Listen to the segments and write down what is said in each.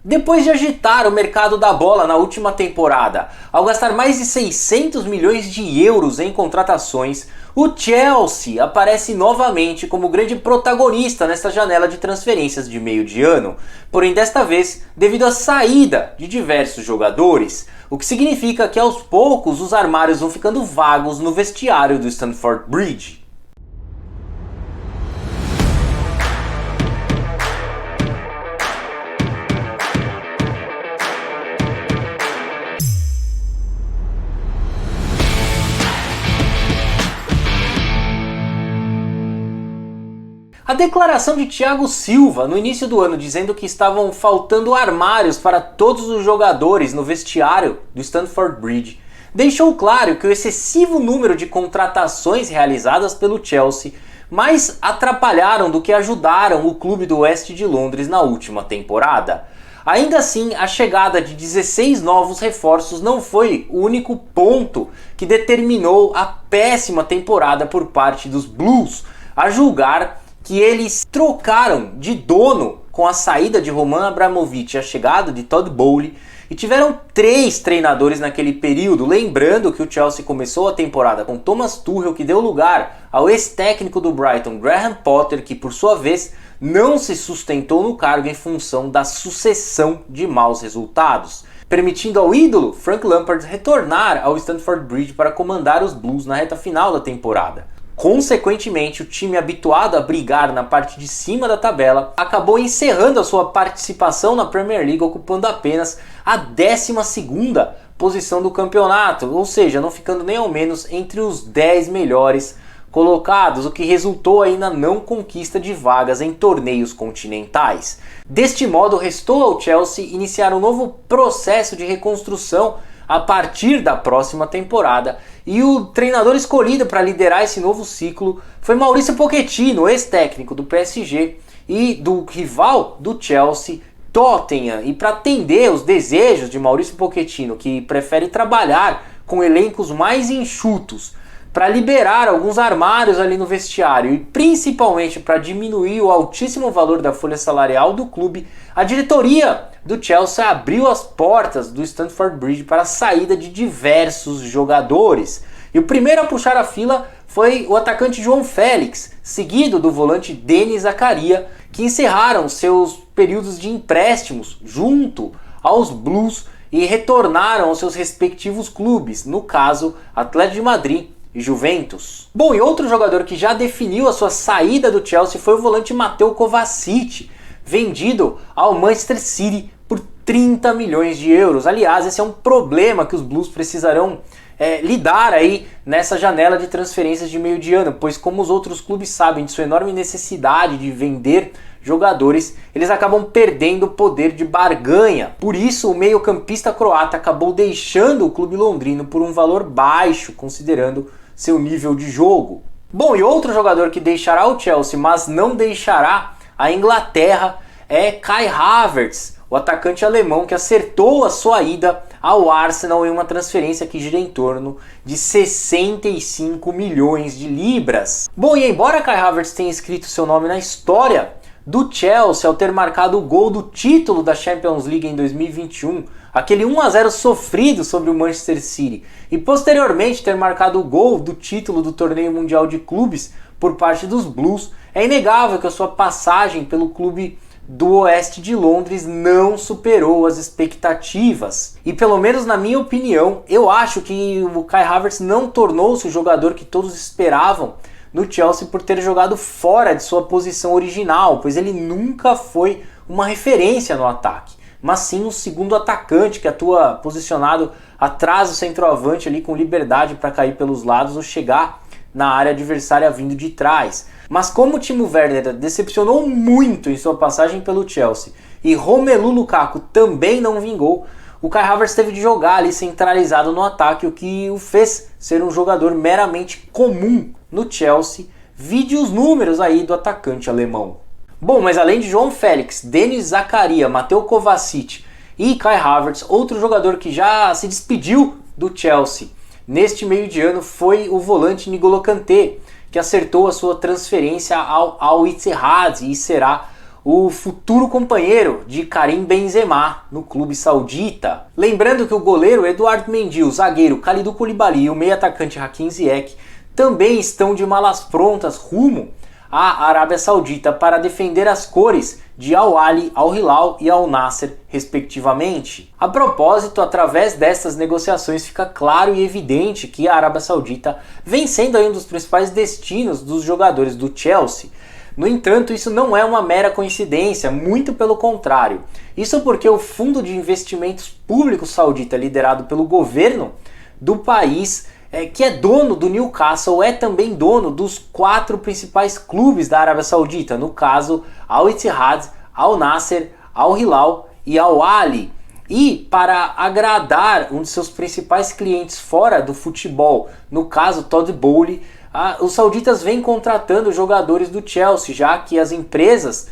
Depois de agitar o mercado da bola na última temporada, ao gastar mais de 600 milhões de euros em contratações, o Chelsea aparece novamente como grande protagonista nesta janela de transferências de meio de ano, porém desta vez devido à saída de diversos jogadores, o que significa que aos poucos os armários vão ficando vagos no vestiário do Stamford Bridge. A declaração de Thiago Silva no início do ano dizendo que estavam faltando armários para todos os jogadores no vestiário do Stamford Bridge deixou claro que o excessivo número de contratações realizadas pelo Chelsea mais atrapalharam do que ajudaram o clube do Oeste de Londres na última temporada. Ainda assim, a chegada de 16 novos reforços não foi o único ponto que determinou a péssima temporada por parte dos Blues, a julgar que eles trocaram de dono com a saída de Roman Abramovich e a chegada de Todd Bowley e tiveram 3 treinadores naquele período, lembrando que o Chelsea começou a temporada com Thomas Tuchel, que deu lugar ao ex-técnico do Brighton, Graham Potter, que por sua vez não se sustentou no cargo em função da sucessão de maus resultados, permitindo ao ídolo Frank Lampard retornar ao Stamford Bridge para comandar os Blues na reta final da temporada. Consequentemente, o time habituado a brigar na parte de cima da tabela acabou encerrando a sua participação na Premier League ocupando apenas a 12ª posição do campeonato, ou seja, não ficando nem ao menos entre os 10 melhores colocados, o que resultou aí na não conquista de vagas em torneios continentais. Deste modo, restou ao Chelsea iniciar um novo processo de reconstrução a partir da próxima temporada, e o treinador escolhido para liderar esse novo ciclo foi Mauricio Pochettino, ex-técnico do PSG e do rival do Chelsea, Tottenham. E para atender os desejos de Mauricio Pochettino, que prefere trabalhar com elencos mais enxutos, para liberar alguns armários ali no vestiário e principalmente para diminuir o altíssimo valor da folha salarial do clube, a diretoria do Chelsea abriu as portas do Stamford Bridge para a saída de diversos jogadores. E o primeiro a puxar a fila foi o atacante João Félix, seguido do volante Denis Zakaria, que encerraram seus períodos de empréstimos junto aos Blues e retornaram aos seus respectivos clubes, no caso Atlético de Madrid e Juventus. Bom, e outro jogador que já definiu a sua saída do Chelsea foi o volante Mateo Kovacic, vendido ao Manchester City por 30 milhões de euros. Aliás, esse é um problema que os Blues precisarão lidar aí nessa janela de transferências de meio de ano, pois como os outros clubes sabem de sua enorme necessidade de vender jogadores, eles acabam perdendo o poder de barganha. Por isso, o meio-campista croata acabou deixando o clube londrino por um valor baixo, considerando seu nível de jogo. Bom, e outro jogador que deixará o Chelsea, mas não deixará a Inglaterra, é Kai Havertz, o atacante alemão que acertou a sua ida ao Arsenal em uma transferência que gira em torno de 65 milhões de libras. Bom, e embora Kai Havertz tenha escrito seu nome na história do Chelsea ao ter marcado o gol do título da Champions League em 2021, aquele 1-0 sofrido sobre o Manchester City, e posteriormente ter marcado o gol do título do Torneio Mundial de Clubes por parte dos Blues, é inegável que a sua passagem pelo clube do Oeste de Londres não superou as expectativas. E pelo menos na minha opinião, eu acho que o Kai Havertz não tornou-se o jogador que todos esperavam no Chelsea por ter jogado fora de sua posição original, pois ele nunca foi uma referência no ataque, mas sim um segundo atacante que atua posicionado atrás do centroavante ali com liberdade para cair pelos lados ou chegar na área adversária vindo de trás. Mas como o Timo Werner decepcionou muito em sua passagem pelo Chelsea e Romelu Lukaku também não vingou, o Kai Havertz teve de jogar ali centralizado no ataque, o que o fez ser um jogador meramente comum no Chelsea. Vide os números aí do atacante alemão. Bom, mas além de João Félix, Denis Zakaria, Mateo Kovacic e Kai Havertz, outro jogador que já se despediu do Chelsea neste meio de ano foi o volante N'Golo Kanté, que acertou a sua transferência ao Al Ittihad e será o futuro companheiro de Karim Benzema no clube saudita. Lembrando que o goleiro Eduardo Mendy, o zagueiro Kalidou Koulibaly e o meio-atacante Hakim Ziyech também estão de malas prontas rumo à Arábia Saudita para defender as cores de Al Ahly, Al Hilal e Al Nassr, respectivamente. A propósito, através dessas negociações fica claro e evidente que a Arábia Saudita vem sendo aí um dos principais destinos dos jogadores do Chelsea. No entanto, isso não é uma mera coincidência, muito pelo contrário. Isso porque o Fundo de Investimentos Públicos Saudita, liderado pelo governo do país, que é dono do Newcastle, é também dono dos 4 principais clubes da Arábia Saudita, no caso Al Ittihad, Al Nassr, Al Hilal e Al Ahly. E para agradar um de seus principais clientes fora do futebol, no caso Todd Boehly, os sauditas vêm contratando jogadores do Chelsea, já que as empresas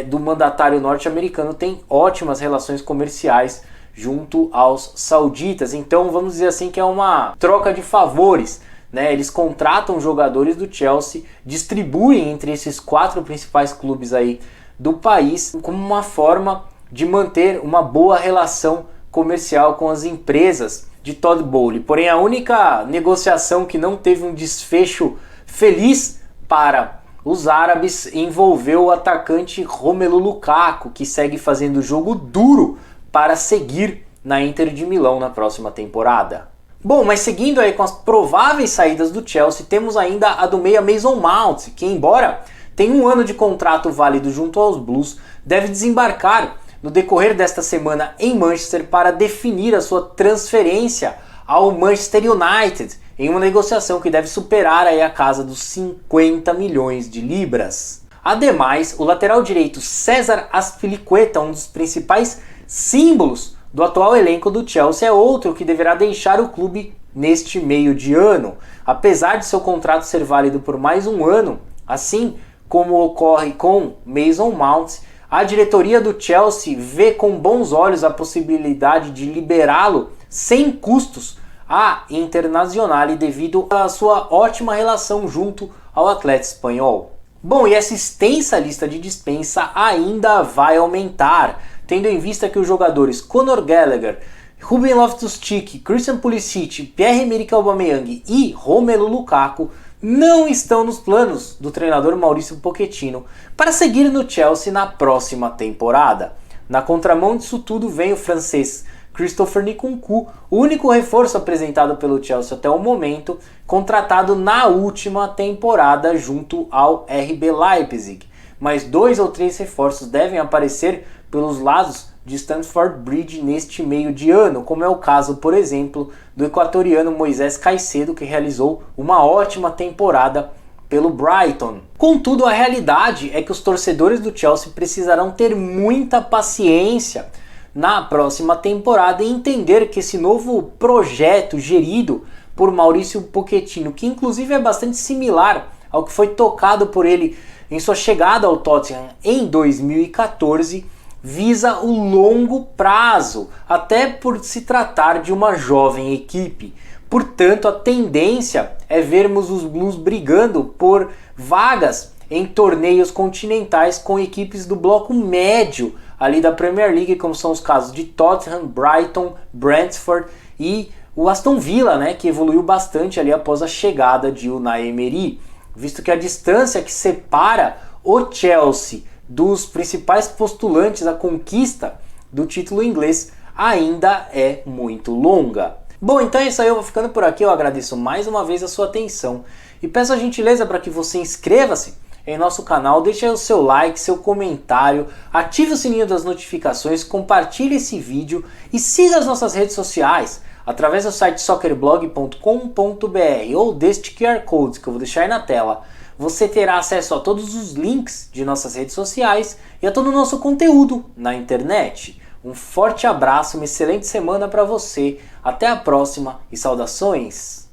do mandatário norte-americano têm ótimas relações comerciais junto aos sauditas. Então vamos dizer assim que é uma troca de favores, né? Eles contratam jogadores do Chelsea, distribuem entre esses 4 principais clubes aí do país como uma forma de manter uma boa relação comercial com as empresas de Todd Boehly. Porém, a única negociação que não teve um desfecho feliz para os árabes envolveu o atacante Romelu Lukaku, que segue fazendo jogo duro para seguir na Inter de Milão na próxima temporada. Bom, mas seguindo aí com as prováveis saídas do Chelsea, temos ainda a do meia Mason Mount, que embora tenha um ano de contrato válido junto aos Blues, deve desembarcar no decorrer desta semana em Manchester para definir a sua transferência ao Manchester United, em uma negociação que deve superar aí a casa dos 50 milhões de libras. Ademais, o lateral direito César Azpilicueta, um dos principais símbolos do atual elenco do Chelsea, é outro que deverá deixar o clube neste meio de ano. Apesar de seu contrato ser válido por mais um ano, assim como ocorre com Mason Mount, a diretoria do Chelsea vê com bons olhos a possibilidade de liberá-lo sem custos à Internazionale devido à sua ótima relação junto ao atleta espanhol. Bom, e essa extensa lista de dispensa ainda vai aumentar, tendo em vista que os jogadores Conor Gallagher, Ruben Loftus-Cheek, Christian Pulisic, Pierre-Emerick Aubameyang e Romelu Lukaku não estão nos planos do treinador Mauricio Pochettino para seguir no Chelsea na próxima temporada. Na contramão disso tudo vem o francês Christopher Nkunku, o único reforço apresentado pelo Chelsea até o momento, contratado na última temporada junto ao RB Leipzig. Mas 2 ou 3 reforços devem aparecer pelos lados de Stamford Bridge neste meio de ano, como é o caso, por exemplo, do equatoriano Moisés Caicedo, que realizou uma ótima temporada pelo Brighton. Contudo, a realidade é que os torcedores do Chelsea precisarão ter muita paciência na próxima temporada e entender que esse novo projeto gerido por Mauricio Pochettino, que inclusive é bastante similar ao que foi tocado por ele em sua chegada ao Tottenham em 2014, visa o longo prazo, até por se tratar de uma jovem equipe. Portanto, a tendência é vermos os Blues brigando por vagas em torneios continentais com equipes do bloco médio ali da Premier League, como são os casos de Tottenham, Brighton, Brentford e o Aston Villa, né, que evoluiu bastante ali após a chegada de Unai Emery, visto que a distância que separa o Chelsea dos principais postulantes à conquista do título inglês ainda é muito longa. Bom, então é isso aí, eu vou ficando por aqui, eu agradeço mais uma vez a sua atenção e peço a gentileza para que você inscreva-se em nosso canal, deixe aí o seu like, seu comentário, ative o sininho das notificações, compartilhe esse vídeo e siga as nossas redes sociais através do site soccerblog.com.br ou deste QR Code que eu vou deixar aí na tela. Você terá acesso a todos os links de nossas redes sociais e a todo o nosso conteúdo na internet. Um forte abraço, uma excelente semana para você, até a próxima e saudações!